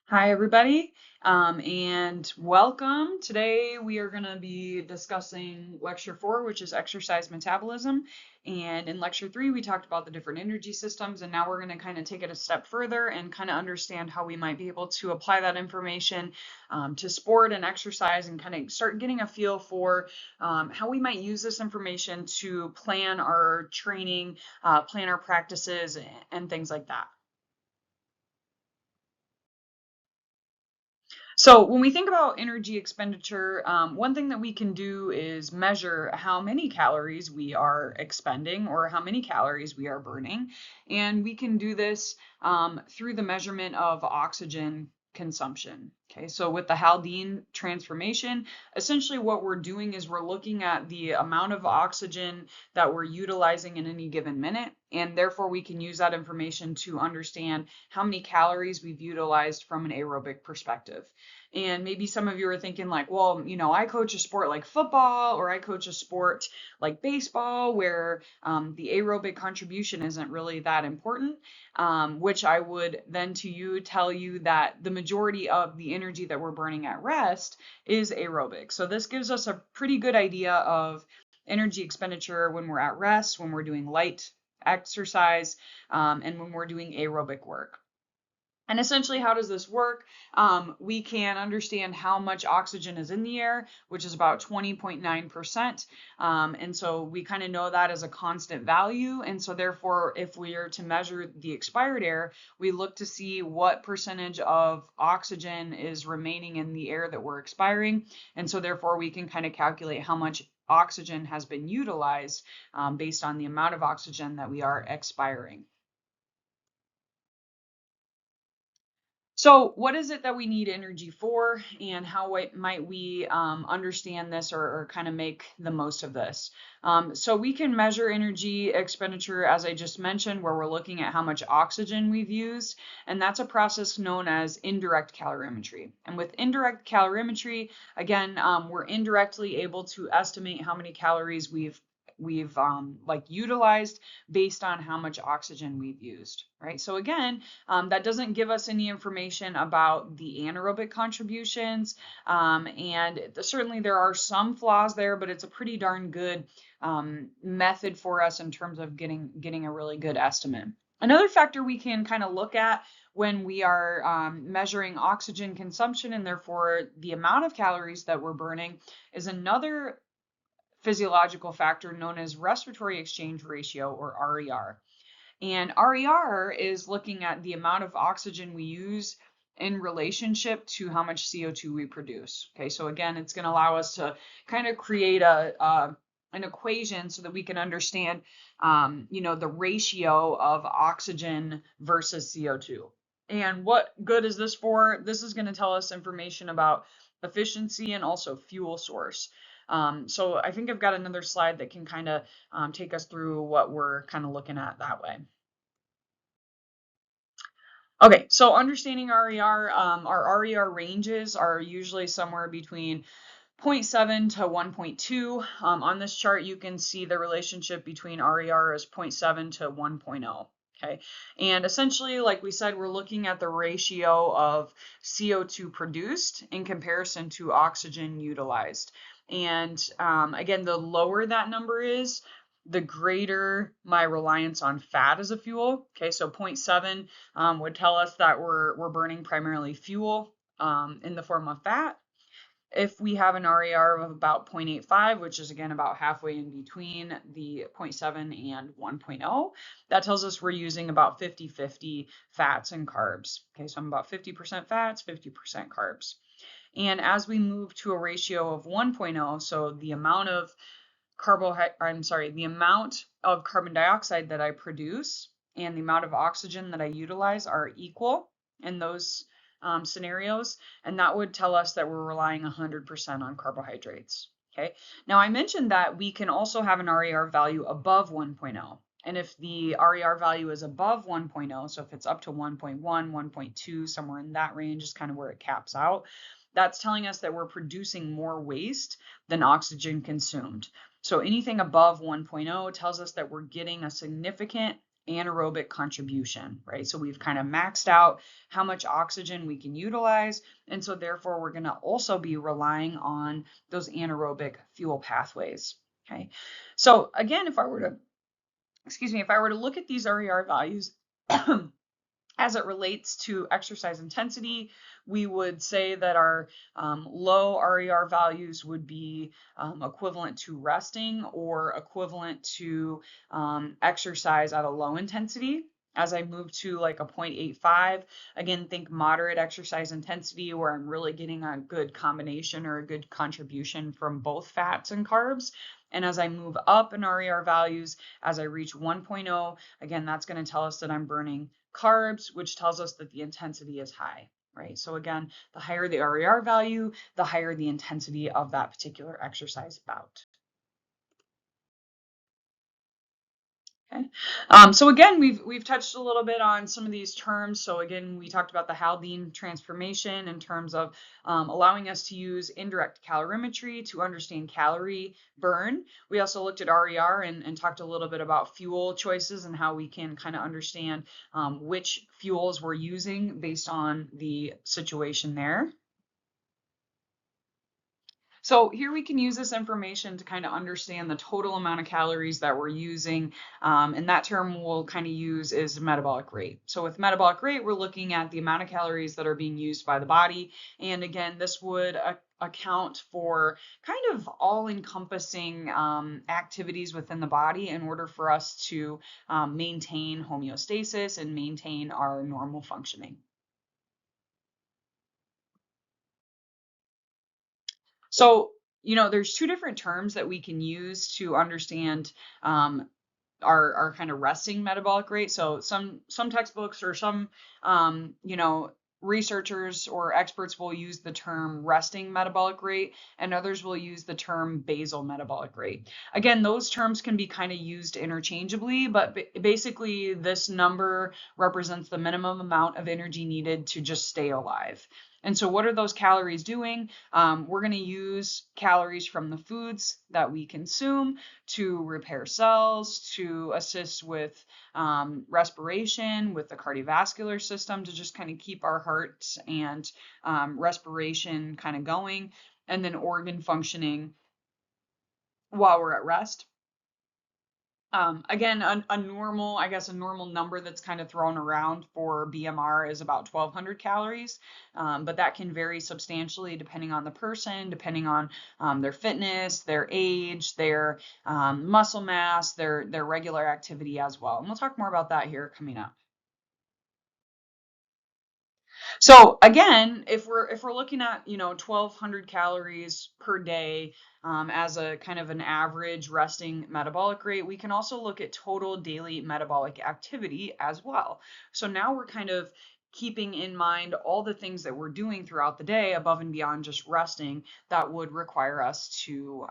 Hi, everybody, and welcome. Today we are going to be discussing Lecture 4, which is Exercise Metabolism. And in Lecture 3, we talked about the different energy systems, and now we're going to kind of take it a step further and kind of understand how we might be able to apply that information to sport and exercise and kind of start getting a feel for how we might use this information to plan our training, plan our practices, and things like that. So when we think about energy expenditure, one thing that we can do is measure how many calories we are expending or how many calories we are burning. And we can do this through the measurement of oxygen consumption. Okay, so with the Haldane transformation, essentially what we're doing is we're looking at the amount of oxygen that we're utilizing in any given minute, and therefore we can use that information to understand how many calories we've utilized from an aerobic perspective. And maybe some of you are thinking like, well, I coach a sport like football or I coach a sport like baseball where the aerobic contribution isn't really that important, which I would then to you tell you that the majority of the energy that we're burning at rest is aerobic. So this gives us a pretty good idea of energy expenditure when we're at rest, when we're doing light exercise, and when we're doing aerobic work. And essentially, how does this work? We can understand how much oxygen is in the air, which is about 20.9%. And so we kind of know that as a constant value. And so therefore, if we are to measure the expired air, we look to see what percentage of oxygen is remaining in the air that we're expiring. And so therefore, we can kind of calculate how much oxygen has been utilized based on the amount of oxygen that we are expiring. So what is it that we need energy for, and how might we understand this or kind of make the most of this? So we can measure energy expenditure, as I just mentioned, where we're looking at how much oxygen we've used, and that's a process known as indirect calorimetry. And with indirect calorimetry, again, we're indirectly able to estimate how many calories we've like utilized based on how much oxygen we've used, right? So again, that doesn't give us any information about the anaerobic contributions, and certainly there are some flaws there, but it's a pretty darn good method for us in terms of getting a really good estimate. Another factor we can kind of look at when we are measuring oxygen consumption and therefore the amount of calories that we're burning is another physiological factor known as respiratory exchange ratio, or RER. And RER is looking at the amount of oxygen we use in relationship to how much CO2 we produce. Okay, so again, it's going to allow us to kind of create an equation so that we can understand, the ratio of oxygen versus CO2. And what good is this for? This is going to tell us information about efficiency and also fuel source. So I think I've got another slide that can kind of take us through what we're kind of looking at that way. Okay, so understanding RER, our RER ranges are usually somewhere between 0.7 to 1.2. On this chart, you can see the relationship between RER as 0.7 to 1.0. Okay, and essentially, like we said, we're looking at the ratio of CO2 produced in comparison to oxygen utilized. And again, the lower that number is, the greater my reliance on fat as a fuel. Okay, so 0.7 would tell us that we're burning primarily fuel in the form of fat. If we have an RER of about 0.85, which is again about halfway in between the 0.7 and 1.0, that tells us we're using about 50-50 fats and carbs. Okay, so I'm about 50% fats, 50% carbs. And as we move to a ratio of 1.0, so the amount of the amount of carbon dioxide that I produce and the amount of oxygen that I utilize are equal in those scenarios, and that would tell us that we're relying 100% on carbohydrates. Okay. Now I mentioned that we can also have an RER value above 1.0. And if the RER value is above 1.0, so if it's up to 1.1, 1.2, somewhere in that range is kind of where it caps out, that's telling us that we're producing more waste than oxygen consumed. So anything above 1.0 tells us that we're getting a significant anaerobic contribution, right? So we've kind of maxed out how much oxygen we can utilize. And so therefore, we're going to also be relying on those anaerobic fuel pathways. Okay. So again, if I were to, excuse me, if I were to look at these RER values, as it relates to exercise intensity, we would say that our low RER values would be equivalent to resting or equivalent to exercise at a low intensity. As I move to like a 0.85, again, think moderate exercise intensity where I'm really getting a good combination or a good contribution from both fats and carbs. And as I move up in RER values, as I reach 1.0, again, that's going to tell us that I'm burning carbs, which tells us that the intensity is high, right? So again, the higher the RER value, the higher the intensity of that particular exercise bout. Okay. So again, we've touched a little bit on some of these terms. So again, we talked about the Haldane transformation in terms of allowing us to use indirect calorimetry to understand calorie burn. We also looked at RER and talked a little bit about fuel choices and how we can kind of understand which fuels we're using based on the situation there. So here we can use this information to kind of understand the total amount of calories that we're using. And that term we'll kind of use is metabolic rate. So with metabolic rate, we're looking at the amount of calories that are being used by the body. And again, this would account for kind of all-encompassing activities within the body in order for us to maintain homeostasis and maintain our normal functioning. So, there's two different terms that we can use to understand our kind of resting metabolic rate. So some textbooks or some researchers or experts will use the term resting metabolic rate, and others will use the term basal metabolic rate. Again, those terms can be kind of used interchangeably, but basically this number represents the minimum amount of energy needed to just stay alive. And so what are those calories doing? We're going to use calories from the foods that we consume to repair cells, to assist with respiration, with the cardiovascular system, to just kind of keep our heart and respiration kind of going, and then organ functioning while we're at rest. Again, a normal, I guess, a normal number that's kind of thrown around for BMR is about 1,200 calories, but that can vary substantially depending on the person, depending on their fitness, their age, their muscle mass, their regular activity as well. And we'll talk more about that here coming up. So again, if we're looking at 1,200 calories per day as a kind of an average resting metabolic rate, we can also look at total daily metabolic activity as well. So now we're kind of keeping in mind all the things that we're doing throughout the day above and beyond just resting that would require us to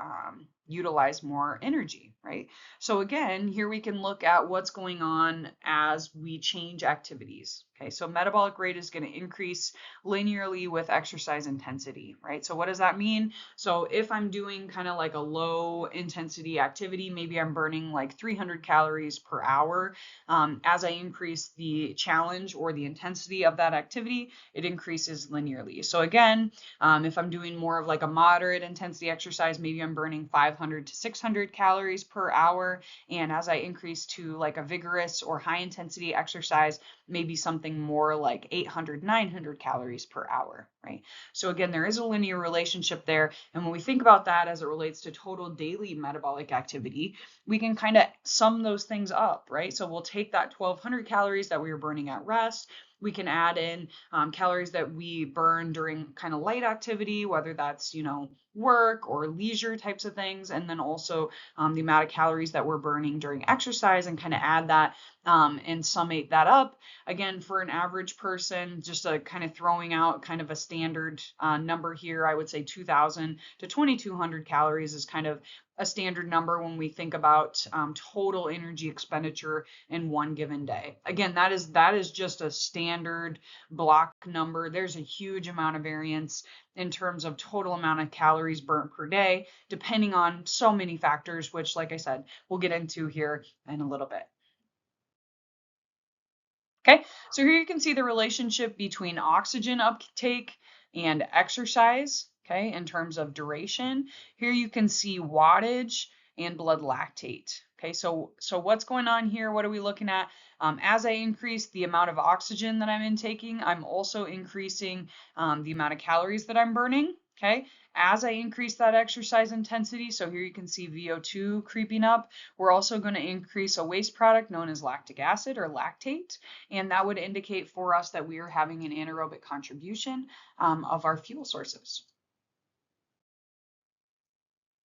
utilize more energy, right? So again, here we can look at what's going on as we change activities. Okay, so metabolic rate is going to increase linearly with exercise intensity, right? So what does that mean? So if I'm doing kind of like a low intensity activity, maybe I'm burning like 300 calories per hour. As I increase the challenge or the intensity of that activity, it increases linearly. So again, if I'm doing more of like a moderate intensity exercise, maybe I'm burning 500 to 600 calories per hour. And as I increase to like a vigorous or high intensity exercise, maybe something more like 800, 900 calories per hour, right? So again, there is a linear relationship there. And when we think about that as it relates to total daily metabolic activity, we can kind of sum those things up, right? So we'll take that 1,200 calories that we were burning at rest. We can add in calories that we burn during kind of light activity, whether that's, work or leisure types of things, and then also the amount of calories that we're burning during exercise, and kind of add that and summate that up. Again, for an average person, just a kind of throwing out kind of a standard number here, I would say 2,000 to 2,200 calories is kind of a standard number when we think about total energy expenditure in one given day. Again, that is just a standard block number. There's a huge amount of variance in terms of total amount of calories burnt per day, depending on so many factors, which, like I said, we'll get into here in a little bit. Okay, so here you can see the relationship between oxygen uptake and exercise, okay, in terms of duration. Here you can see wattage and blood lactate. Okay, so what's going on here? What are we looking at? As I increase the amount of oxygen that I'm intaking, I'm also increasing the amount of calories that I'm burning. Okay, as I increase that exercise intensity, so here you can see VO2 creeping up, we're also going to increase a waste product known as lactic acid or lactate, and that would indicate for us that we are having an anaerobic contribution of our fuel sources.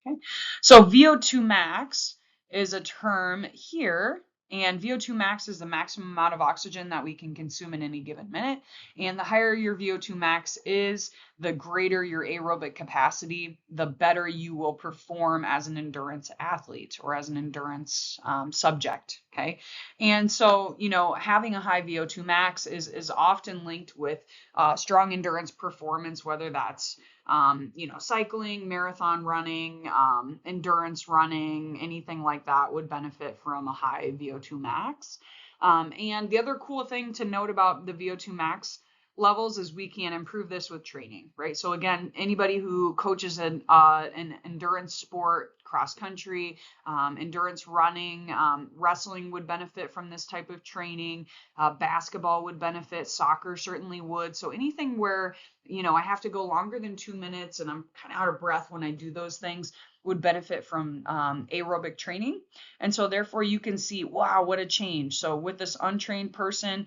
Okay. So VO2 max is a term here, and VO2 max is the maximum amount of oxygen that we can consume in any given minute. And the higher your VO2 max is, the greater your aerobic capacity, the better you will perform as an endurance athlete or as an endurance subject. Okay. And so, having a high VO2 max is often linked with strong endurance performance, whether that's cycling, marathon running, endurance running, anything like that would benefit from a high VO2 max. And the other cool thing to note about the VO2 max levels is we can improve this with training, right? So again, anybody who coaches an endurance sport, cross country, endurance running, wrestling would benefit from this type of training. Basketball would benefit, soccer certainly would. So anything where I have to go longer than 2 minutes and I'm kind of out of breath when I do those things would benefit from aerobic training. And so therefore you can see, wow, what a change. So with this untrained person,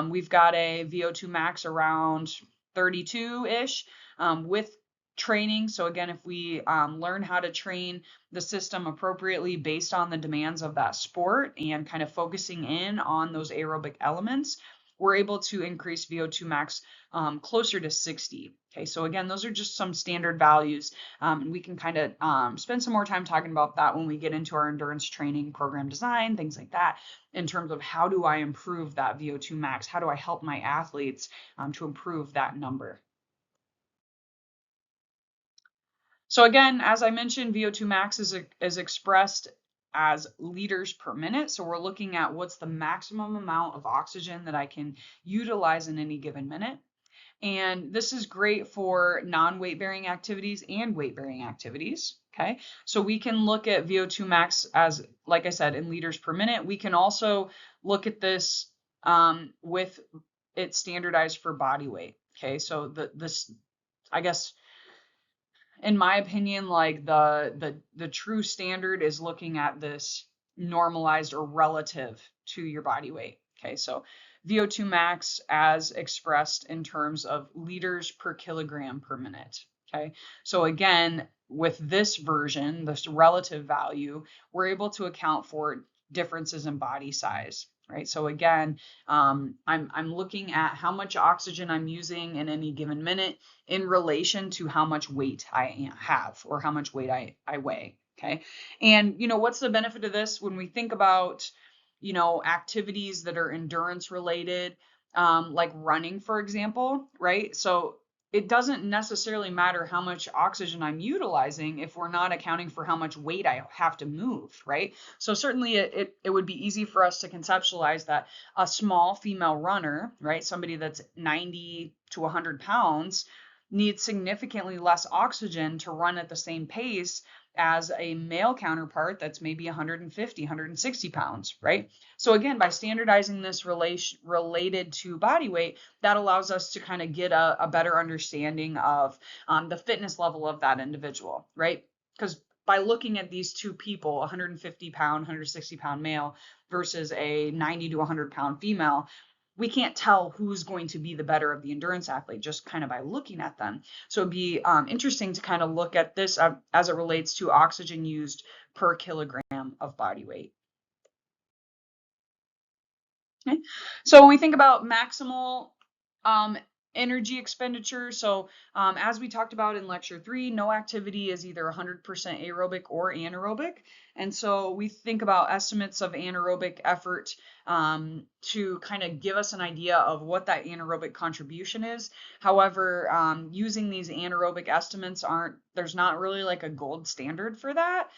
we've got a VO2 max around 32-ish with training. So again, if we learn how to train the system appropriately based on the demands of that sport and kind of focusing in on those aerobic elements, we're able to increase VO2 max closer to 60. Okay, so again, those are just some standard values, and we can kind of spend some more time talking about that when we get into our endurance training program design, things like that, in terms of how do I improve that VO2 max? How do I help my athletes to improve that number? So again, as I mentioned, VO2 max is expressed as liters per minute. So we're looking at what's the maximum amount of oxygen that I can utilize in any given minute. And this is great for non-weight bearing activities and weight bearing activities. Okay, so we can look at VO2 max as, like I said, in liters per minute. We can also look at this with it standardized for body weight. Okay, so this, I guess, in my opinion, like the true standard is looking at this normalized or relative to your body weight. Okay, so VO2 max as expressed in terms of liters per kilogram per minute. Okay, so again, with this version, this relative value, we're able to account for differences in body size. Right. So again, I'm looking at how much oxygen I'm using in any given minute in relation to how much weight I have or how much weight I weigh. Okay. And, what's the benefit of this when we think about, activities that are endurance related, like running, for example, right? So it doesn't necessarily matter how much oxygen I'm utilizing if we're not accounting for how much weight I have to move, right? So certainly it would be easy for us to conceptualize that a small female runner, right, somebody that's 90 to 100 pounds, needs significantly less oxygen to run at the same pace as a male counterpart that's maybe 150, 160 pounds, right? So again, by standardizing this related to body weight, that allows us to kind of get a better understanding of the fitness level of that individual, right? Because by looking at these two people, 150 pound, 160 pound male versus a 90 to 100 pound female, we can't tell who's going to be the better of the endurance athlete just kind of by looking at them. So it'd be interesting to kind of look at this as it relates to oxygen used per kilogram of body weight. Okay. So when we think about maximal energy expenditure, so as we talked about in lecture 3, no activity is either 100% aerobic or anaerobic. And so we think about estimates of anaerobic effort to kind of give us an idea of what that anaerobic contribution is. However, using these anaerobic estimates there's not really like a gold standard for that.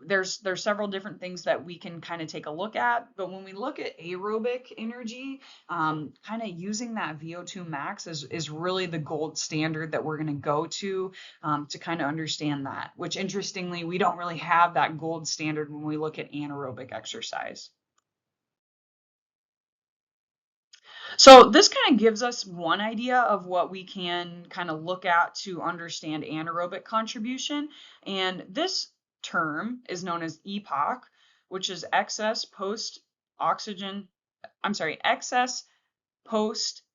There's several different things that we can kind of take a look at, but when we look at aerobic energy, kind of using that VO2 max is really the gold standard that we're going to go to kind of understand that, which interestingly, we don't really have that gold standard when we look at anaerobic exercise. So this kind of gives us one idea of what we can kind of look at to understand anaerobic contribution. And this term is known as EPOC, which is excess post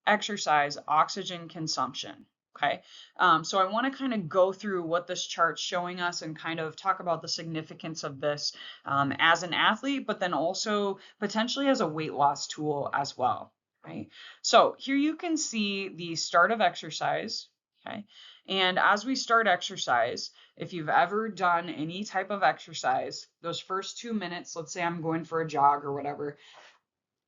exercise oxygen consumption. Okay, so I want to kind of go through what this chart's showing us and kind of talk about the significance of this as an athlete, but then also potentially as a weight loss tool as well. Right. So here you can see the start of exercise. Okay. And as we start exercise, if you've ever done any type of exercise, those first 2 minutes, let's say I'm going for a jog or whatever,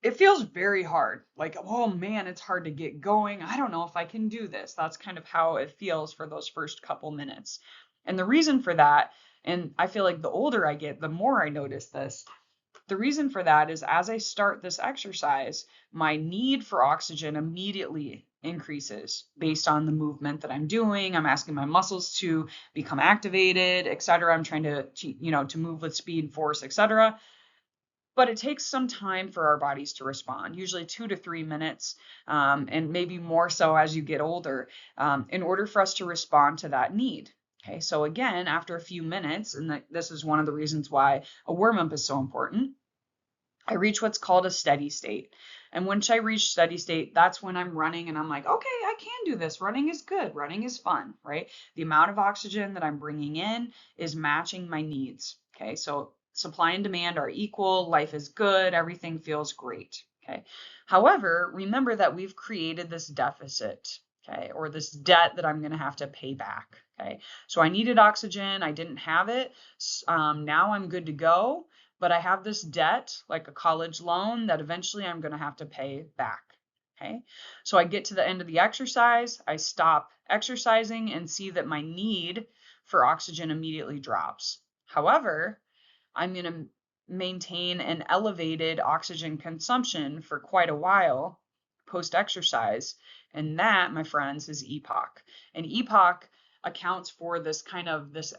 it feels very hard. Like, oh man, it's hard to get going. I don't know if I can do this. That's kind of how it feels for those first couple minutes. And the reason for that, and I feel like the older I get, the more I notice this. The reason for that is as I start this exercise, my need for oxygen immediately increases based on the movement that I'm doing. I'm asking my muscles to become activated, etc. I'm trying to move with speed, force, etc. But it takes some time for our bodies to respond, usually 2 to 3 minutes, and maybe more so as you get older, in order for us to respond to that need. Okay, so again, after a few minutes, and this is one of the reasons why a warm-up is so important, I reach what's called a steady state. And once I reach steady state, that's when I'm running and I'm like, okay, I can do this. Running is good. Running is fun, right? The amount of oxygen that I'm bringing in is matching my needs. Okay, so supply and demand are equal. Life is good. Everything feels great. Okay. However, remember that we've created this deficit, okay, or this debt that I'm going to have to pay back. Okay. So I needed oxygen. I didn't have it. Now I'm good to go, but I have this debt, like a college loan, that eventually I'm going to have to pay back. Okay. So I get to the end of the exercise, I stop exercising and see that my need for oxygen immediately drops. However, I'm going to maintain an elevated oxygen consumption for quite a while post exercise. And that, my friends, is EPOC. And EPOC accounts for this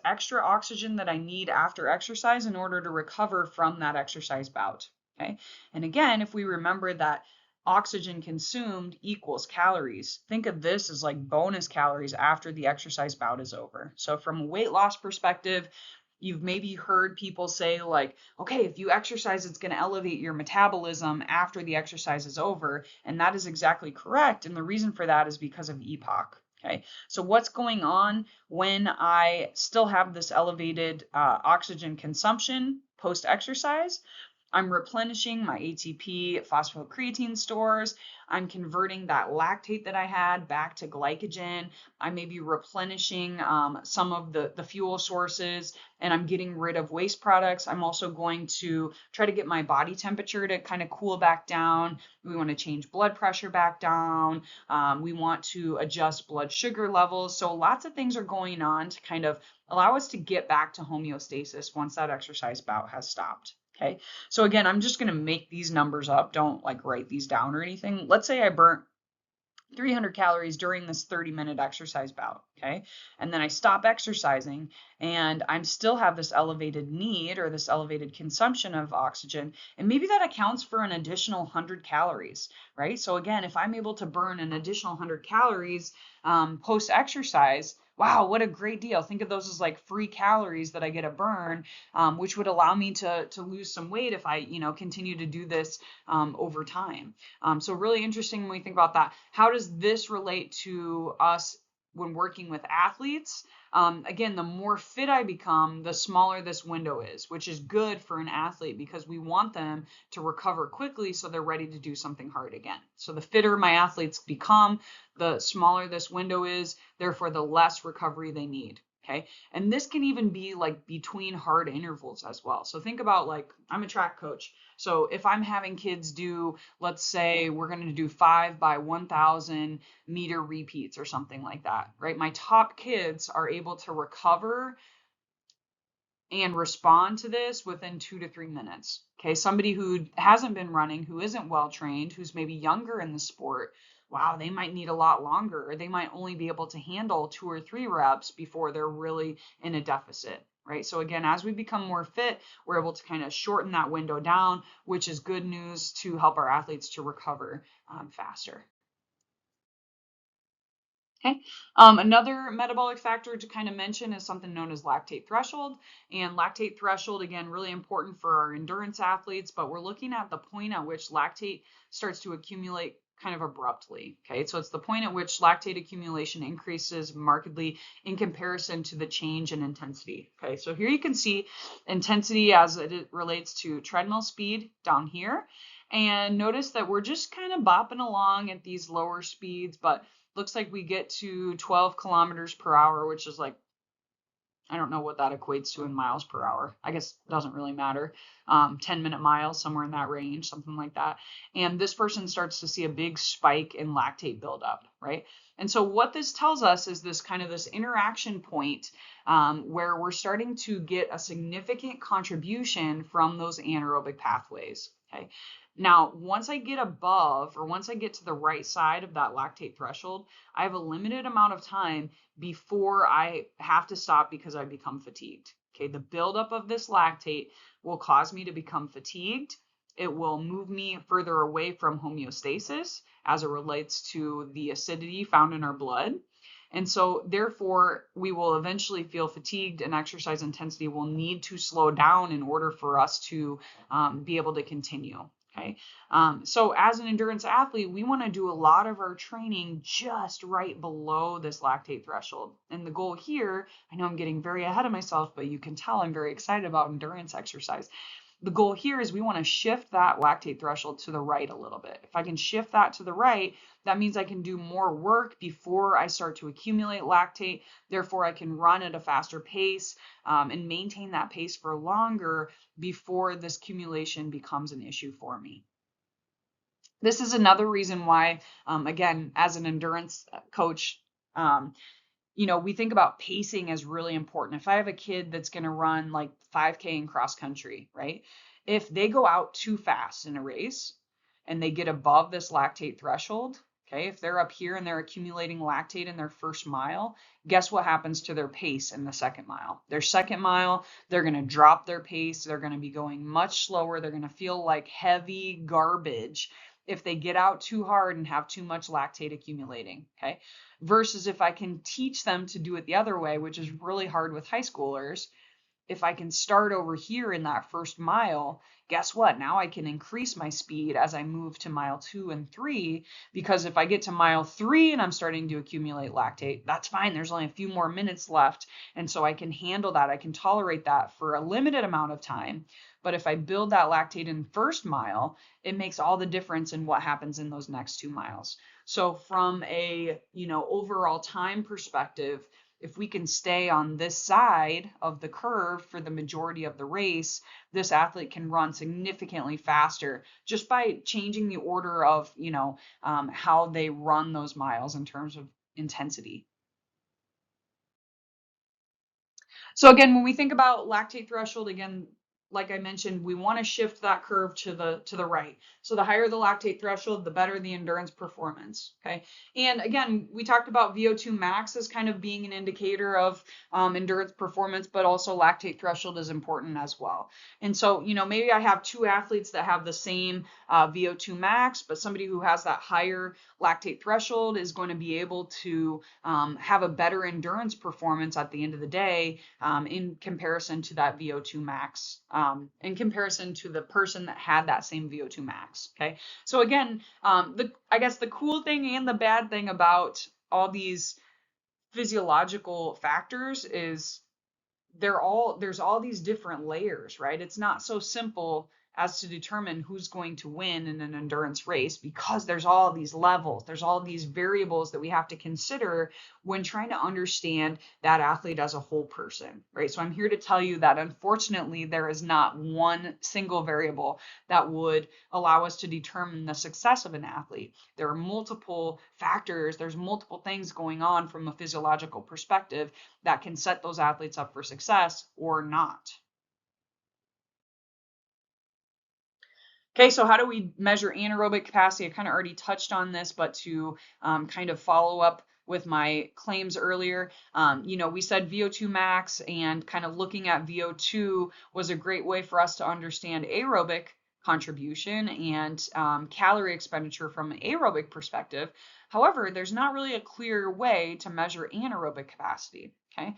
extra oxygen that I need after exercise in order to recover from that exercise bout. Okay. And again, if we remember that oxygen consumed equals calories, think of this as like bonus calories after the exercise bout is over. So from a weight loss perspective, you've maybe heard people say like, okay, if you exercise, it's going to elevate your metabolism after the exercise is over. And that is exactly correct. And the reason for that is because of EPOC. Okay, so what's going on when I still have this elevated oxygen consumption post exercise? I'm replenishing my ATP phosphocreatine stores. I'm converting that lactate that I had back to glycogen. I may be replenishing some of the fuel sources, and I'm getting rid of waste products. I'm also going to try to get my body temperature to kind of cool back down. We want to change blood pressure back down. We want to adjust blood sugar levels. So lots of things are going on to kind of allow us to get back to homeostasis once that exercise bout has stopped. Okay, so again, I'm just going to make these numbers up. Don't like write these down or anything. Let's say I burnt 300 calories during this 30-minute exercise bout, okay? And then I stop exercising and I'm still have this elevated need or this elevated consumption of oxygen. And maybe that accounts for an additional 100 calories, right? So again, if I'm able to burn an additional 100 calories post-exercise, wow, what a great deal. Think of those as like free calories that I get to burn, which would allow me to lose some weight if I, continue to do this over time. So really interesting when we think about that. How does this relate to us when working with athletes? Again, the more fit I become, the smaller this window is, which is good for an athlete because we want them to recover quickly so they're ready to do something hard again. So the fitter my athletes become, the smaller this window is, therefore the less recovery they need. Okay. And this can even be like between hard intervals as well. So think about, like, I'm a track coach. So if I'm having kids do, let's say we're going to do 5 by 1,000 meter repeats or something like that, right? My top kids are able to recover and respond to this within 2 to 3 minutes. Okay, somebody who hasn't been running, who isn't well trained, who's maybe younger in the sport, wow, they might need a lot longer, or they might only be able to handle 2 or 3 reps before they're really in a deficit, right? So again, as we become more fit, we're able to kind of shorten that window down, which is good news to help our athletes to recover faster. Okay. Another metabolic factor to kind of mention is something known as lactate threshold. And lactate threshold, again, really important for our endurance athletes, but we're looking at the point at which lactate starts to accumulate kind of abruptly. Okay. So it's the point at which lactate accumulation increases markedly in comparison to the change in intensity. Okay. So here you can see intensity as it relates to treadmill speed down here. And notice that we're just kind of bopping along at these lower speeds, but looks like we get to 12 kilometers per hour, which is like, I don't know what that equates to in miles per hour. I guess it doesn't really matter. 10-minute miles, somewhere in that range, something like that. And this person starts to see a big spike in lactate buildup, right? And so what this tells us is this kind of this interaction point where we're starting to get a significant contribution from those anaerobic pathways, okay? Now, once I get above, or once I get to the right side of that lactate threshold, I have a limited amount of time before I have to stop because I become fatigued. Okay, the buildup of this lactate will cause me to become fatigued. It will move me further away from homeostasis as it relates to the acidity found in our blood. And so, therefore, we will eventually feel fatigued, and exercise intensity will need to slow down in order for us to be able to continue. Okay. So as an endurance athlete, we want to do a lot of our training just right below this lactate threshold. And the goal here, I know I'm getting very ahead of myself, but you can tell I'm very excited about endurance exercise. The goal here is we want to shift that lactate threshold to the right a little bit. If I can shift that to the right, that means I can do more work before I start to accumulate lactate. Therefore, I can run at a faster pace and maintain that pace for longer before this accumulation becomes an issue for me. This is another reason why, again, as an endurance coach, we think about pacing as really important. If I have a kid that's going to run like 5K in cross country, right? If they go out too fast in a race and they get above this lactate threshold, okay, if they're up here and they're accumulating lactate in their first mile, guess what happens to their pace in the second mile? Their second mile, they're going to drop their pace. They're going to be going much slower. They're going to feel like heavy garbage if they get out too hard and have too much lactate accumulating, okay? Versus if I can teach them to do it the other way, which is really hard with high schoolers. If I can start over here in that first mile, guess what? Now I can increase my speed as I move to mile 2 and 3, because if I get to mile 3 and I'm starting to accumulate lactate, that's fine. There's only a few more minutes left. And so I can handle that. I can tolerate that for a limited amount of time. But if I build that lactate in first mile, it makes all the difference in what happens in those next 2 miles. So from a, overall time perspective, if we can stay on this side of the curve for the majority of the race, this athlete can run significantly faster just by changing the order of, how they run those miles in terms of intensity. So again, when we think about lactate threshold, again, like I mentioned, we want to shift that curve to the right. So the higher the lactate threshold, the better the endurance performance. Okay. And again, we talked about VO2 max as kind of being an indicator of endurance performance, but also lactate threshold is important as well. And so, maybe I have two athletes that have the same VO2 max, but somebody who has that higher lactate threshold is going to be able to have a better endurance performance at the end of the day in comparison to that VO2 max, in comparison to the person that had that same VO2 max. Okay. So again, I guess the cool thing and the bad thing about all these physiological factors is there's all these different layers, right? It's not so simple as to determine who's going to win in an endurance race, because there's all these levels, there's all these variables that we have to consider when trying to understand that athlete as a whole person, right? So I'm here to tell you that unfortunately there is not one single variable that would allow us to determine the success of an athlete. There are multiple factors, there's multiple things going on from a physiological perspective that can set those athletes up for success or not. Okay, so how do we measure anaerobic capacity? I kind of already touched on this, but to kind of follow up with my claims earlier, we said VO2 max, and kind of looking at VO2 was a great way for us to understand aerobic contribution and calorie expenditure from an aerobic perspective. However, there's not really a clear way to measure anaerobic capacity. Okay,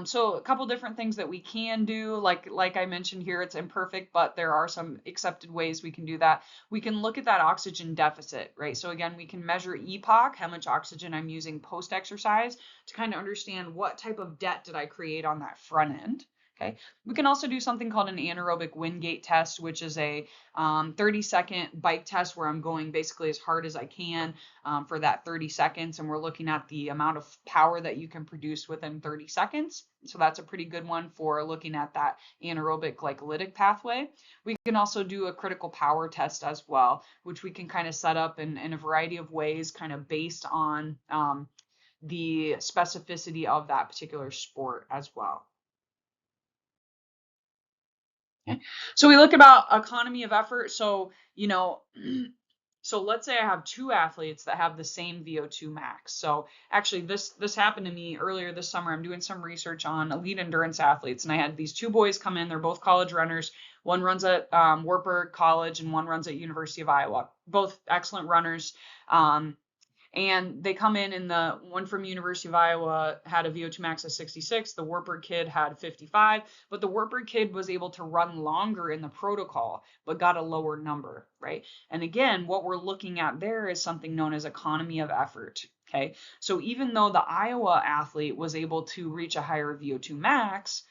so a couple different things that we can do, like I mentioned here, it's imperfect, but there are some accepted ways we can do that. We can look at that oxygen deficit, right? So again, we can measure EPOC, how much oxygen I'm using post-exercise, to kind of understand what type of debt did I create on that front end. Okay. We can also do something called an anaerobic wind gate test, which is a 30-second bike test where I'm going basically as hard as I can for that 30 seconds. And we're looking at the amount of power that you can produce within 30 seconds. So that's a pretty good one for looking at that anaerobic glycolytic pathway. We can also do a critical power test as well, which we can kind of set up in a variety of ways, kind of based on the specificity of that particular sport as well. Okay. So we look about economy of effort. So, so let's say I have two athletes that have the same VO2 max. So actually this happened to me earlier this summer. I'm doing some research on elite endurance athletes, and I had these two boys come in. They're both college runners. One runs at Wartburg College and one runs at University of Iowa. Both excellent runners. And they come in, and the one from University of Iowa had a VO2 max of 66. The Wartburg kid had 55, but the Wartburg kid was able to run longer in the protocol, but got a lower number, right? And again, what we're looking at there is something known as economy of effort. Okay. So even though the Iowa athlete was able to reach a higher VO2 max,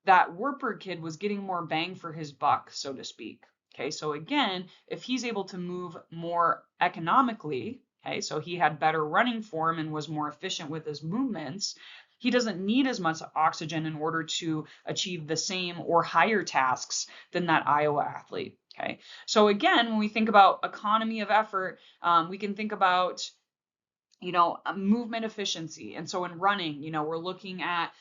that Wartburg kid was getting more bang for his buck, so to speak. Okay, so again, if he's able to move more economically, okay, so he had better running form and was more efficient with his movements, he doesn't need as much oxygen in order to achieve the same or higher tasks than that Iowa athlete. Okay, so again, when we think about economy of effort, we can think about movement efficiency. And so in running, we're looking at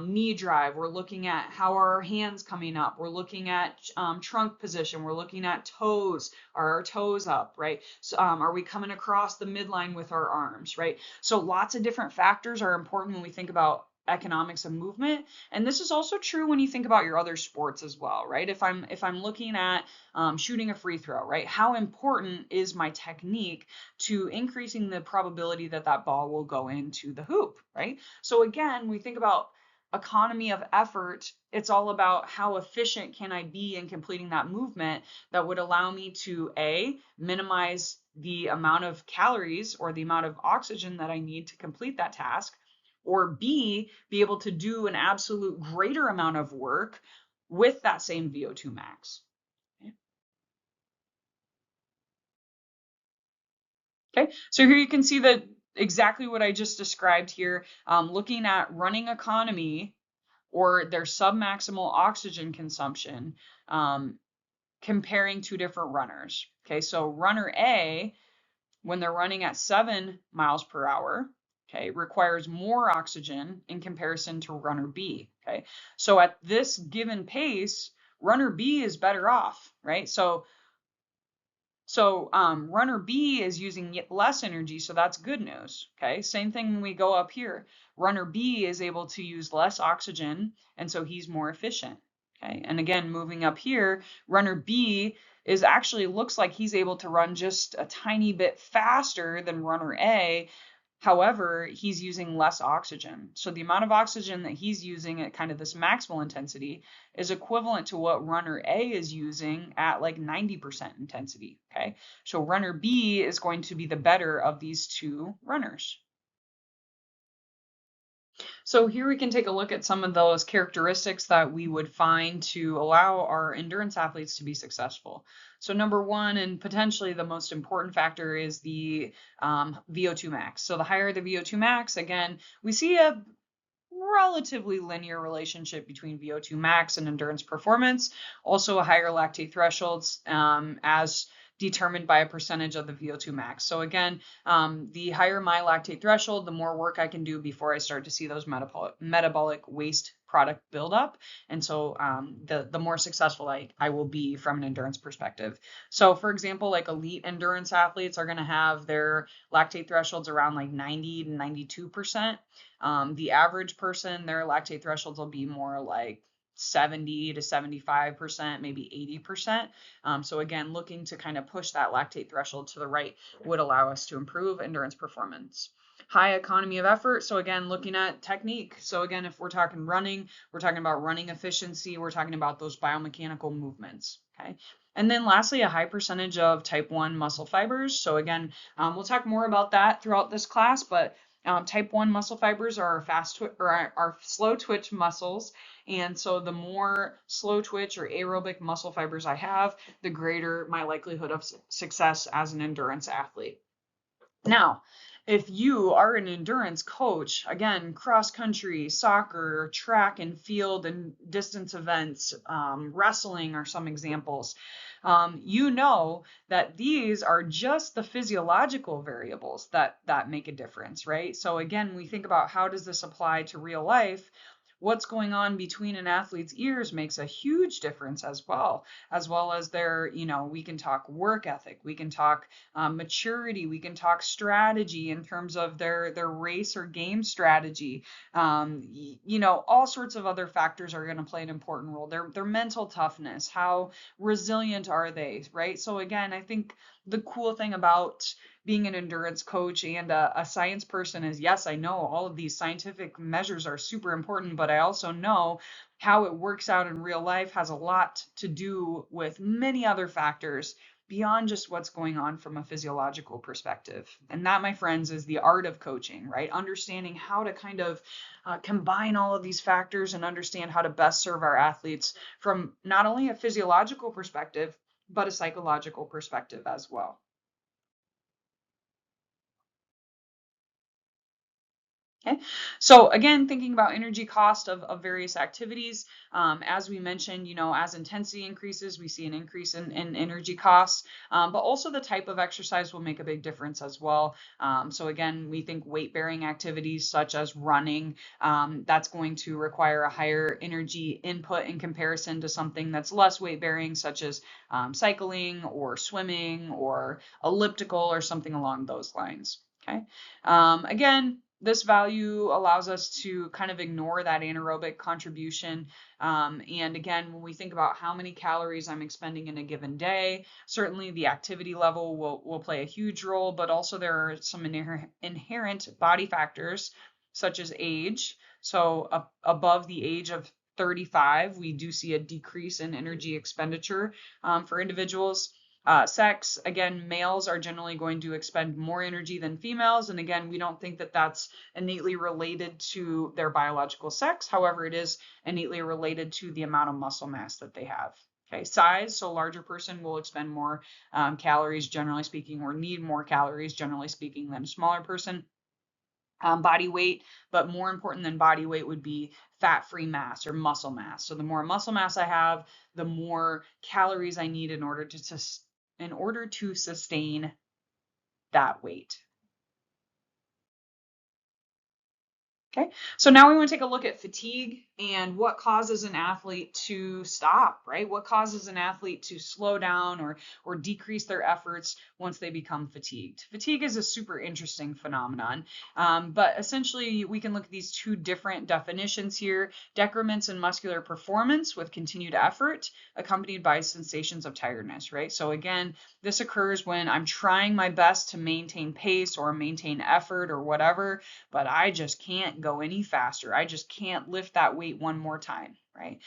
knee drive, we're looking at how are our hands coming up, we're looking at trunk position, we're looking at toes, are our toes up, right? So are we coming across the midline with our arms, right? So lots of different factors are important when we think about economics of movement. And this is also true when you think about your other sports as well, right? If I'm looking at shooting a free throw, right? How important is my technique to increasing the probability that that ball will go into the hoop, right? So again, we think about economy of effort, it's all about how efficient can I be in completing that movement that would allow me to minimize the amount of calories or the amount of oxygen that I need to complete that task, or B, be able to do an absolute greater amount of work with that same VO2 max. Okay, so here you can see that exactly what I just described here, looking at running economy or their submaximal oxygen consumption, comparing two different runners. Okay, so runner A, when they're running at 7 miles per hour, okay, requires more oxygen in comparison to runner B. Okay, so at this given pace, runner B is better off, right? So runner B is using less energy, so that's good news. Okay, same thing when we go up here. Runner B is able to use less oxygen, and so he's more efficient. Okay, and again, moving up here, runner B is actually looks like he's able to run just a tiny bit faster than runner A. However, he's using less oxygen. So the amount of oxygen that he's using at kind of this maximal intensity is equivalent to what runner A is using at like 90% intensity. Okay, so runner B is going to be the better of these two runners. So here we can take a look at some of those characteristics that we would find to allow our endurance athletes to be successful. So number one, and potentially the most important factor, is the VO2 max. So the higher the VO2 max, again, we see a relatively linear relationship between VO2 max and endurance performance. Also, a higher lactate thresholds as determined by a percentage of the VO2 max. So again, the higher my lactate threshold, the more work I can do before I start to see those metabolic waste product buildup. And so the more successful I will be from an endurance perspective. So for example, like elite endurance athletes are going to have their lactate thresholds around like 90 to 92%. The average person, their lactate thresholds will be more like 70 to 75%, maybe 80%. So again, looking to kind of push that lactate threshold to the right would allow us to improve endurance performance. High economy of effort. So again, looking at technique. So again, if we're talking running, we're talking about running efficiency. We're talking about those biomechanical movements. Okay. And then lastly, a high percentage of type 1 muscle fibers. So again, we'll talk more about that throughout this class, but type 1 muscle fibers are are slow twitch muscles. And so the more slow twitch or aerobic muscle fibers I have, the greater my likelihood of success as an endurance athlete. Now, if you are an endurance coach, again, cross country, soccer, track and field and distance events, wrestling are some examples. You know that these are just the physiological variables that make a difference, right? So again, we think about how does this apply to real life? What's going on between an athlete's ears makes a huge difference as well as their, we can talk work ethic, we can talk maturity, we can talk strategy in terms of their race or game strategy. All sorts of other factors are going to play an important role. Their mental toughness, how resilient are they, right? So again, I think the cool thing about being an endurance coach and a science person is, yes, I know all of these scientific measures are super important, but I also know how it works out in real life has a lot to do with many other factors beyond just what's going on from a physiological perspective. And that, my friends, is the art of coaching, right? Understanding how to kind of combine all of these factors and understand how to best serve our athletes from not only a physiological perspective, but a psychological perspective as well. Okay, so again, thinking about energy cost of various activities, as we mentioned, as intensity increases, we see an increase in energy costs, but also the type of exercise will make a big difference as well. So again, we think weight-bearing activities such as running, that's going to require a higher energy input in comparison to something that's less weight-bearing, such as cycling or swimming or elliptical or something along those lines. Okay, again, this value allows us to kind of ignore that anaerobic contribution. And again, when we think about how many calories I'm expending in a given day, certainly the activity level will play a huge role, but also there are some inherent body factors such as age. So above the age of 35, we do see a decrease in energy expenditure for individuals. Sex, again, males are generally going to expend more energy than females. And again, we don't think that that's innately related to their biological sex. However, it is innately related to the amount of muscle mass that they have. Okay, size, so a larger person will expend more calories, generally speaking, or need more calories, generally speaking, than a smaller person. Body weight, but more important than body weight would be fat-free mass or muscle mass. So the more muscle mass I have, the more calories I need in order to sustain that weight. Okay, so now we want to take a look at fatigue and what causes an athlete to stop, right? What causes an athlete to slow down or decrease their efforts once they become fatigued? Fatigue is a super interesting phenomenon, but essentially we can look at these two different definitions here: decrements in muscular performance with continued effort accompanied by sensations of tiredness, right? So again, this occurs when I'm trying my best to maintain pace or maintain effort or whatever, but I just can't go any faster. I just can't lift that weight one more time. right?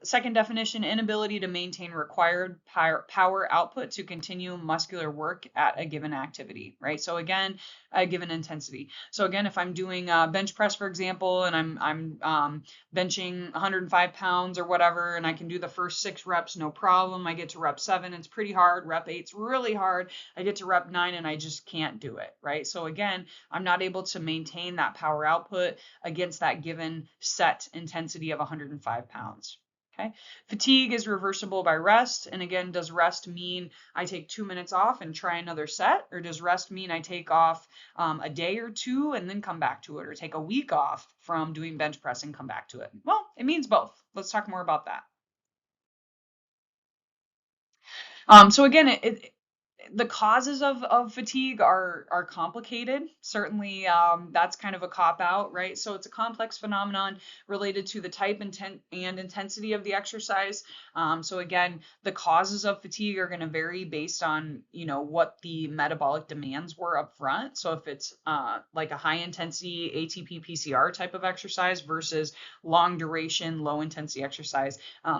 Second definition, inability to maintain required power output to continue muscular work at a given activity, right? So again, a given intensity. So again, if I'm doing bench press, for example, and I'm benching 105 pounds or whatever, and I can do the first 6 reps, no problem. I get to rep 7, it's pretty hard. Rep 8's really hard. I get to rep 9 and I just can't do it, right? So again, I'm not able to maintain that power output against that given set intensity of 105 pounds. Okay. Fatigue is reversible by rest. And again, does rest mean I take 2 minutes off and try another set? Or does rest mean I take off a day or two and then come back to it? Or take a week off from doing bench press and come back to it? Well, it means both. Let's talk more about that. So again, the causes of fatigue are complicated. Certainly, that's kind of a cop out, right? So it's a complex phenomenon related to the type and intensity of the exercise. So again, the causes of fatigue are going to vary based on what the metabolic demands were up front. So if it's like a high intensity ATP PCR type of exercise versus long duration, low intensity exercise,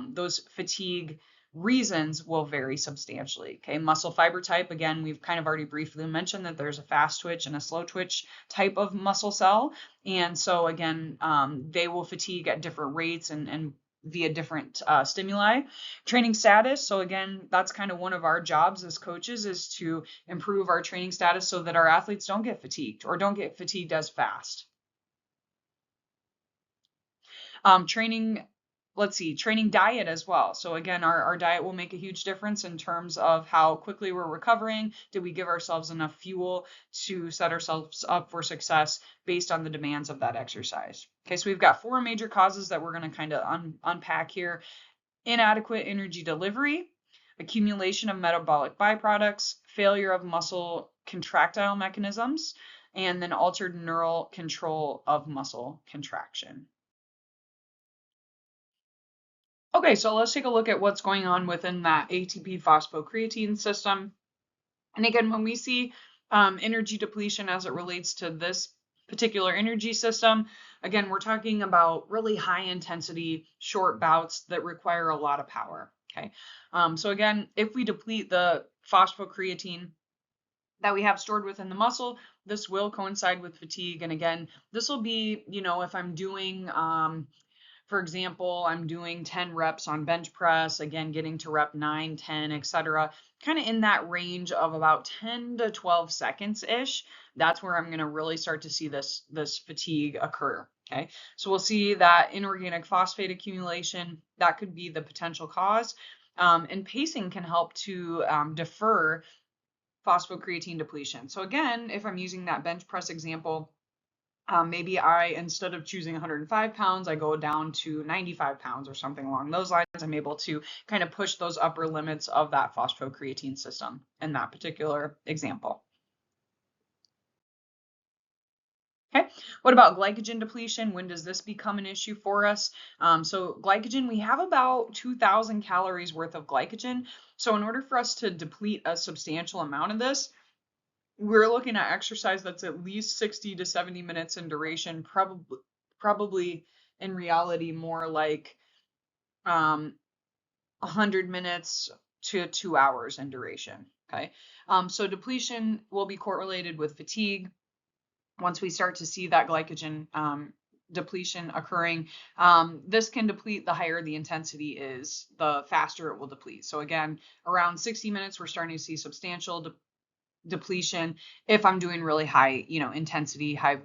those fatigue reasons will vary substantially. Okay, muscle fiber type, again, we've kind of already briefly mentioned that there's a fast twitch and a slow twitch type of muscle cell. And so again, they will fatigue at different rates and via different stimuli. Training status. So again, that's kind of one of our jobs as coaches is to improve our training status so that our athletes don't get fatigued or don't get fatigued as fast. Training diet as well. So again, our diet will make a huge difference in terms of how quickly we're recovering. Did we give ourselves enough fuel to set ourselves up for success based on the demands of that exercise? Okay, so we've got 4 major causes that we're going to kind of unpack here. Inadequate energy delivery, accumulation of metabolic byproducts, failure of muscle contractile mechanisms, and then altered neural control of muscle contraction. Okay, so let's take a look at what's going on within that ATP phosphocreatine system. And again, when we see energy depletion as it relates to this particular energy system, again, we're talking about really high intensity, short bouts that require a lot of power. Okay, so again, if we deplete the phosphocreatine that we have stored within the muscle, this will coincide with fatigue. And again, this will be, if I'm doing for example, I'm doing 10 reps on bench press, again, getting to rep 9, 10, etc. Kind of in that range of about 10 to 12 seconds-ish. That's where I'm going to really start to see this fatigue occur. Okay, so we'll see that inorganic phosphate accumulation, that could be the potential cause. And pacing can help to defer phosphocreatine depletion. So again, if I'm using that bench press example, maybe instead of choosing 105 pounds, I go down to 95 pounds or something along those lines. I'm able to kind of push those upper limits of that phosphocreatine system in that particular example. Okay, what about glycogen depletion? When does this become an issue for us? So glycogen, we have about 2,000 calories worth of glycogen. So in order for us to deplete a substantial amount of this, we're looking at exercise that's at least 60 to 70 minutes in duration, probably in reality more like 100 minutes to 2 hours in duration. Okay, so depletion will be correlated with fatigue. Once we start to see that glycogen depletion occurring, this can deplete the higher the intensity is, the faster it will deplete. So again, around 60 minutes, we're starting to see substantial depletion if I'm doing really high, intensity, high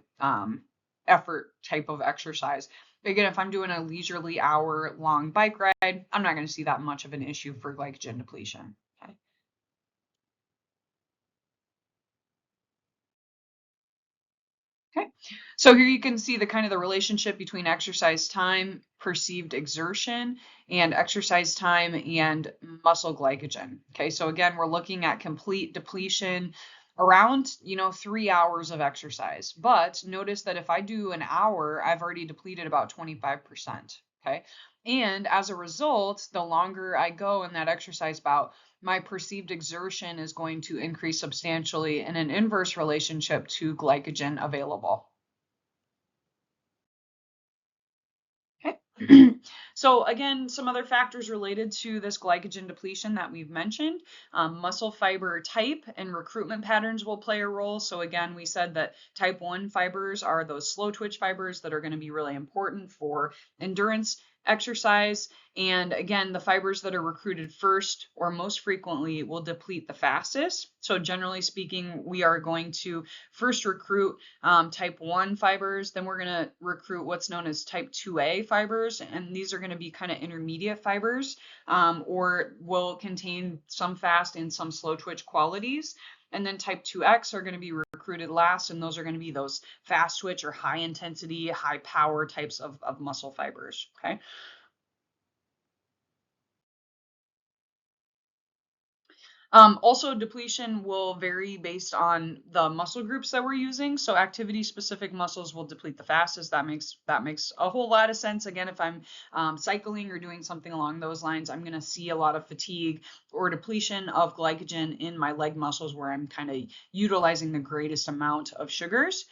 effort type of exercise. Again, if I'm doing a leisurely hour-long bike ride, I'm not going to see that much of an issue for glycogen depletion. Okay. Okay, so here you can see the kind of the relationship between exercise time, perceived exertion, and exercise time and muscle glycogen. Okay, so again, we're looking at complete depletion around 3 hours of exercise. But notice that if I do an hour, I've already depleted about 25%. Okay, and as a result, the longer I go in that exercise bout, my perceived exertion is going to increase substantially in an inverse relationship to glycogen available. Okay. So again, some other factors related to this glycogen depletion that we've mentioned, muscle fiber type and recruitment patterns will play a role. So again, we said that type 1 fibers are those slow twitch fibers that are going to be really important for endurance exercise. And again, the fibers that are recruited first or most frequently will deplete the fastest. So generally speaking, we are going to first recruit type 1 fibers, then we're going to recruit what's known as type 2A fibers, and these are going to be kind of intermediate fibers, or will contain some fast and some slow twitch qualities. And then type 2X are going to be recruited last, and those are going to be those fast twitch or high intensity, high power types of muscle fibers. Okay. Also, depletion will vary based on the muscle groups that we're using. So activity-specific muscles will deplete the fastest. That makes a whole lot of sense. Again, if I'm cycling or doing something along those lines, I'm going to see a lot of fatigue or depletion of glycogen in my leg muscles where I'm kind of utilizing the greatest amount of sugars.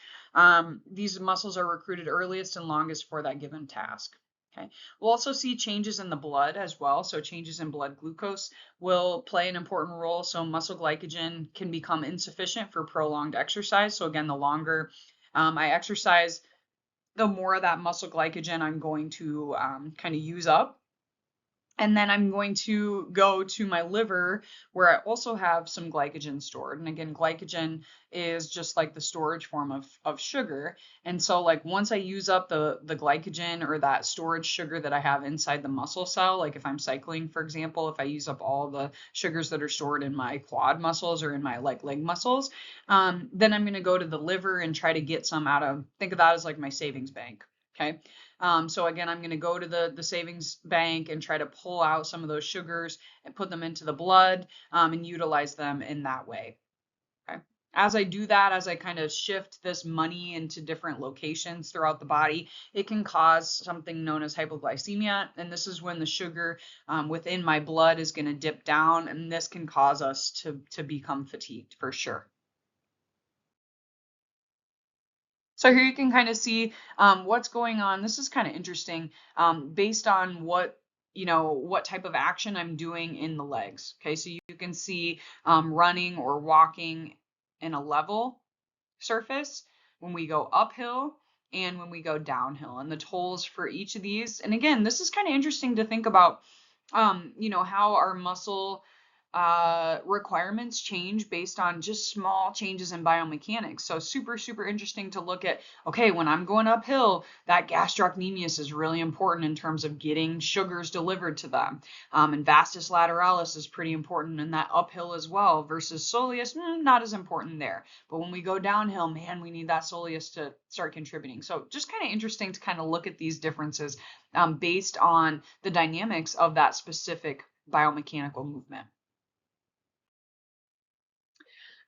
These muscles are recruited earliest and longest for that given task. Okay. We'll also see changes in the blood as well. So changes in blood glucose will play an important role. So muscle glycogen can become insufficient for prolonged exercise. So again, the longer I exercise, the more of that muscle glycogen I'm going to kind of use up. And then I'm going to go to my liver where I also have some glycogen stored. And again, glycogen is just like the storage form of sugar. And so like once I use up the glycogen or that storage sugar that I have inside the muscle cell, like if I'm cycling, for example, if I use up all the sugars that are stored in my quad muscles or in my like leg muscles, then I'm going to go to the liver and try to get some out of, think of that as like my savings bank. Okay. So again, I'm going to go to the savings bank and try to pull out some of those sugars and put them into the blood and utilize them in that way. Okay. As I do that, as I kind of shift this money into different locations throughout the body, it can cause something known as hypoglycemia. And this is when the sugar within my blood is going to dip down, and this can cause us to become fatigued for sure. So here you can kind of see what's going on. This is kind of interesting based on what type of action I'm doing in the legs. Okay, so you can see running or walking in a level surface when we go uphill and when we go downhill, and the tolls for each of these. And again, this is kind of interesting to think about, how our muscle requirements change based on just small changes in biomechanics. So super, super interesting to look at, okay, when I'm going uphill, that gastrocnemius is really important in terms of getting sugars delivered to them. And vastus lateralis is pretty important in that uphill as well versus soleus, not as important there. But when we go downhill, man, we need that soleus to start contributing. So just kind of interesting to kind of look at these differences based on the dynamics of that specific biomechanical movement.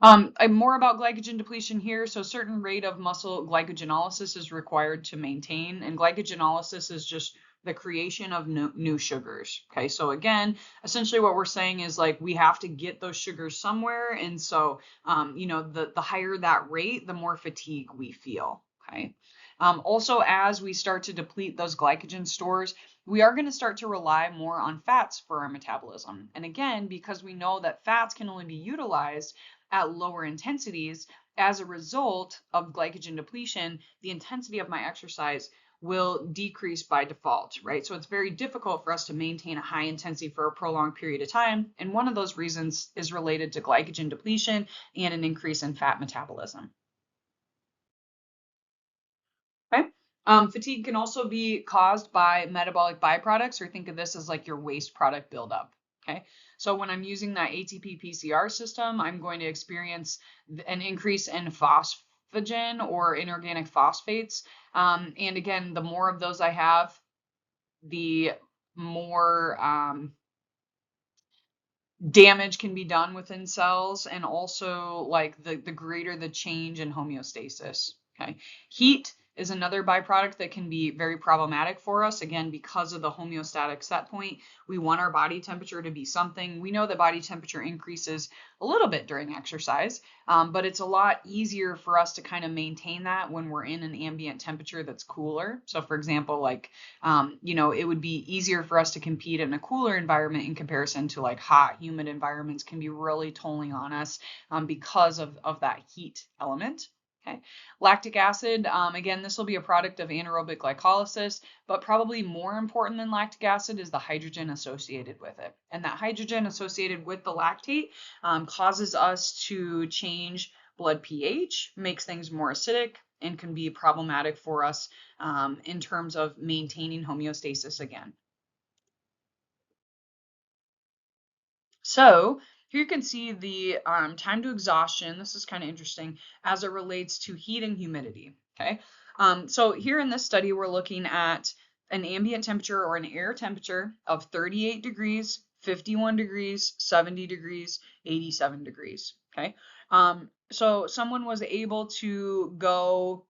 More about glycogen depletion here. So, certain rate of muscle glycogenolysis is required to maintain, and glycogenolysis is just the creation of new sugars. Okay, so again, essentially what we're saying is like we have to get those sugars somewhere, and so the higher that rate, the more fatigue we feel. Okay. Also, as we start to deplete those glycogen stores, we are going to start to rely more on fats for our metabolism. And again, because we know that fats can only be utilized at lower intensities, as a result of glycogen depletion, the intensity of my exercise will decrease by default, right? So it's very difficult for us to maintain a high intensity for a prolonged period of time. And one of those reasons is related to glycogen depletion and an increase in fat metabolism. Okay. Fatigue can also be caused by metabolic byproducts, or think of this as like your waste product buildup. Okay. So when I'm using that ATP PCR system, I'm going to experience an increase in phosphagen or inorganic phosphates. And again, the more of those I have, the more damage can be done within cells, and also like the greater the change in homeostasis. Okay. Heat is another byproduct that can be very problematic for us. Again, because of the homeostatic set point, we want our body temperature to be something. We know that body temperature increases a little bit during exercise, but it's a lot easier for us to kind of maintain that when we're in an ambient temperature that's cooler. So for example, like, it would be easier for us to compete in a cooler environment in comparison to like hot, humid environments can be really tolling on us because of that heat element. Okay. Lactic acid, again, this will be a product of anaerobic glycolysis, but probably more important than lactic acid is the hydrogen associated with it. And that hydrogen associated with the lactate causes us to change blood pH, makes things more acidic, and can be problematic for us in terms of maintaining homeostasis again. So here you can see the time to exhaustion. This is kind of interesting as it relates to heat and humidity. Okay. So here in this study, we're looking at an ambient temperature or an air temperature of 38 degrees, 51 degrees, 70 degrees, 87 degrees. Okay. So someone was able to go,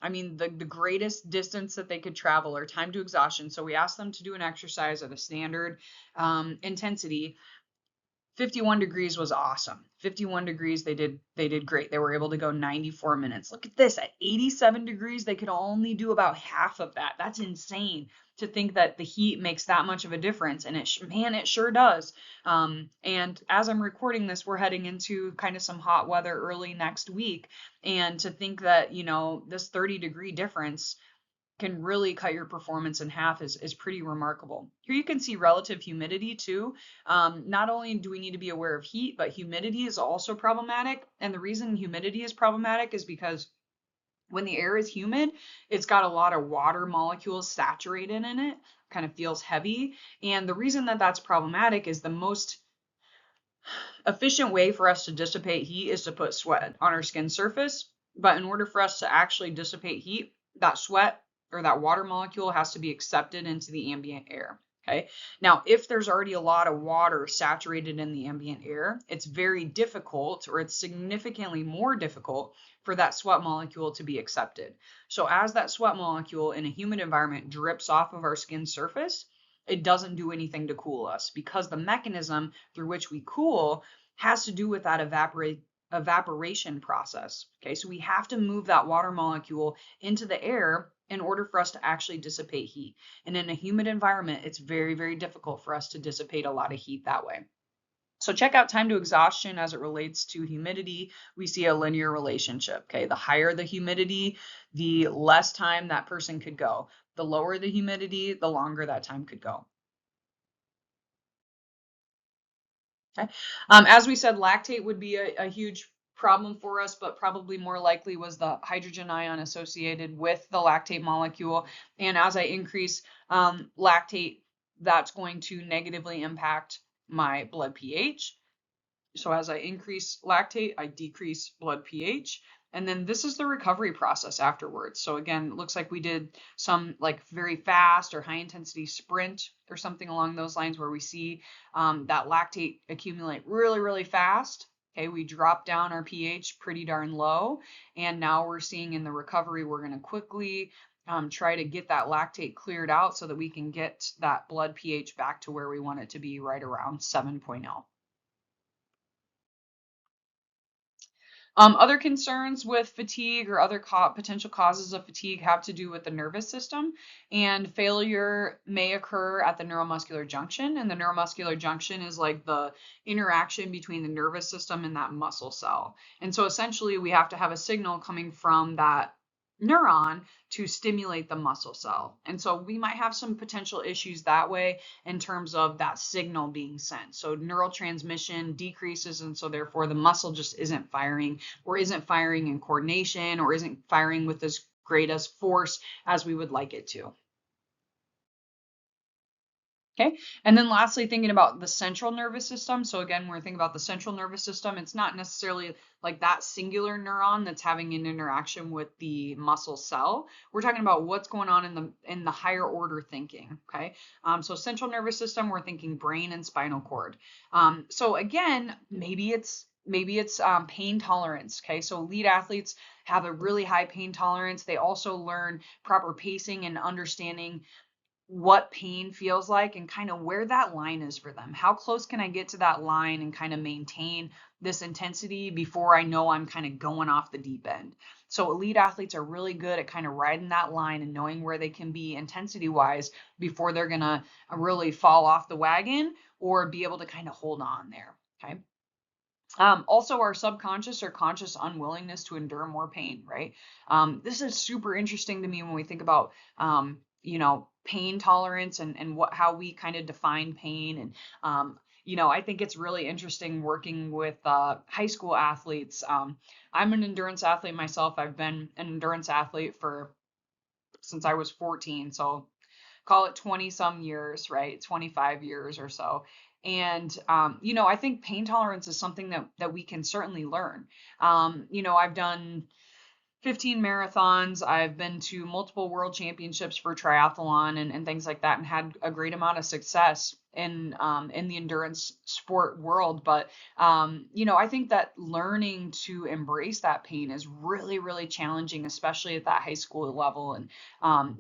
the greatest distance that they could travel or time to exhaustion. So we asked them to do an exercise at a standard intensity. 51 degrees was awesome. 51 degrees, they did great. They were able to go 94 minutes. Look at this. At 87 degrees, they could only do about half of that. That's insane to think that the heat makes that much of a difference. And it sure does. And as I'm recording this, we're heading into kind of some hot weather early next week. And to think that, this 30-degree difference can really cut your performance in half is pretty remarkable. Here you can see relative humidity too. Not only do we need to be aware of heat, but humidity is also problematic. And the reason humidity is problematic is because when the air is humid, it's got a lot of water molecules saturated in it, kind of feels heavy. And the reason that that's problematic is the most efficient way for us to dissipate heat is to put sweat on our skin surface. But in order for us to actually dissipate heat, that sweat or that water molecule has to be accepted into the ambient air. Okay. Now, if there's already a lot of water saturated in the ambient air, it's very difficult, or it's significantly more difficult for that sweat molecule to be accepted. So as that sweat molecule in a humid environment drips off of our skin surface, it doesn't do anything to cool us, because the mechanism through which we cool has to do with that evaporation process. Okay, so we have to move that water molecule into the air in order for us to actually dissipate heat. And in a humid environment, it's very, very difficult for us to dissipate a lot of heat that way. So check out time to exhaustion as it relates to humidity. We see a linear relationship. Okay, the higher the humidity, the less time that person could go. The lower the humidity, the longer that time could go. Okay. As we said, lactate would be a huge problem for us, but probably more likely was the hydrogen ion associated with the lactate molecule. And as I increase lactate, that's going to negatively impact my blood pH. So as I increase lactate, I decrease blood pH. And then this is the recovery process afterwards. So again, it looks like we did some like very fast or high intensity sprint or something along those lines, where we see that lactate accumulate really, really fast. Okay, we drop down our pH pretty darn low. And now we're seeing in the recovery, we're going to quickly try to get that lactate cleared out so that we can get that blood pH back to where we want it to be, right around 7.0. Other concerns with fatigue or other potential causes of fatigue have to do with the nervous system, and failure may occur at the neuromuscular junction. And the neuromuscular junction is like the interaction between the nervous system and that muscle cell. And so essentially we have to have a signal coming from that neuron to stimulate the muscle cell. And so we might have some potential issues that way in terms of that signal being sent. So neural transmission decreases, and so therefore the muscle just isn't firing, or isn't firing in coordination, or isn't firing with as great as force as we would like it to. Okay, and then lastly, thinking about the central nervous system. So again, when we're thinking about the central nervous system, it's not necessarily like that singular neuron that's having an interaction with the muscle cell. We're talking about what's going on in the higher order thinking. Okay, so central nervous system, we're thinking brain and spinal cord. So again, maybe it's Maybe it's pain tolerance. Okay, so elite athletes have a really high pain tolerance. They also learn proper pacing and understanding what pain feels like and kind of where that line is for them. How close can I get to that line and kind of maintain this intensity before I know I'm kind of going off the deep end? So elite athletes are really good at kind of riding that line and knowing where they can be intensity wise before they're going to really fall off the wagon or be able to kind of hold on there. Okay. Also, our subconscious or conscious unwillingness to endure more pain, right? This is super interesting to me when we think about, pain tolerance and how we kind of define pain. And, I think it's really interesting working with high school athletes. I'm an endurance athlete myself. I've been an endurance athlete since I was 14. So call it 20 some years, right? 25 years or so. And, I think pain tolerance is something that we can certainly learn. I've done 15 marathons. I've been to multiple world championships for triathlon and things like that, and had a great amount of success in the endurance sport world. But I think that learning to embrace that pain is really, really challenging, especially at that high school level. And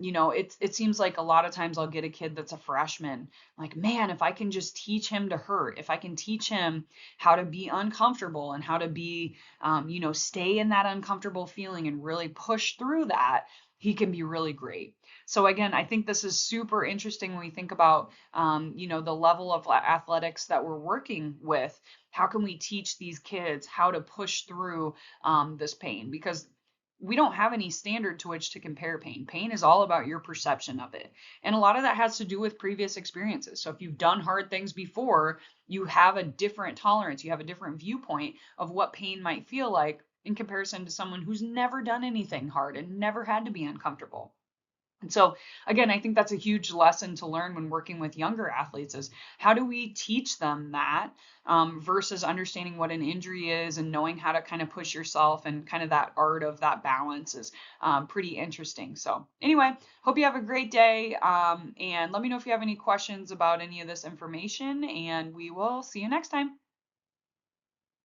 it seems like a lot of times I'll get a kid that's a freshman, like, man, if I can just teach him to hurt, if I can teach him how to be uncomfortable and how to be stay in that uncomfortable feeling and really push through that, he can be really great. So again, I think this is super interesting when we think about, the level of athletics that we're working with. How can we teach these kids how to push through this pain? Because we don't have any standard to which to compare pain. Pain is all about your perception of it. And a lot of that has to do with previous experiences. So if you've done hard things before, you have a different tolerance, you have a different viewpoint of what pain might feel like in comparison to someone who's never done anything hard and never had to be uncomfortable. And so, again, I think that's a huge lesson to learn when working with younger athletes is how do we teach them that versus understanding what an injury is and knowing how to kind of push yourself, and kind of that art of that balance is pretty interesting. So anyway, hope you have a great day, and let me know if you have any questions about any of this information, and we will see you next time.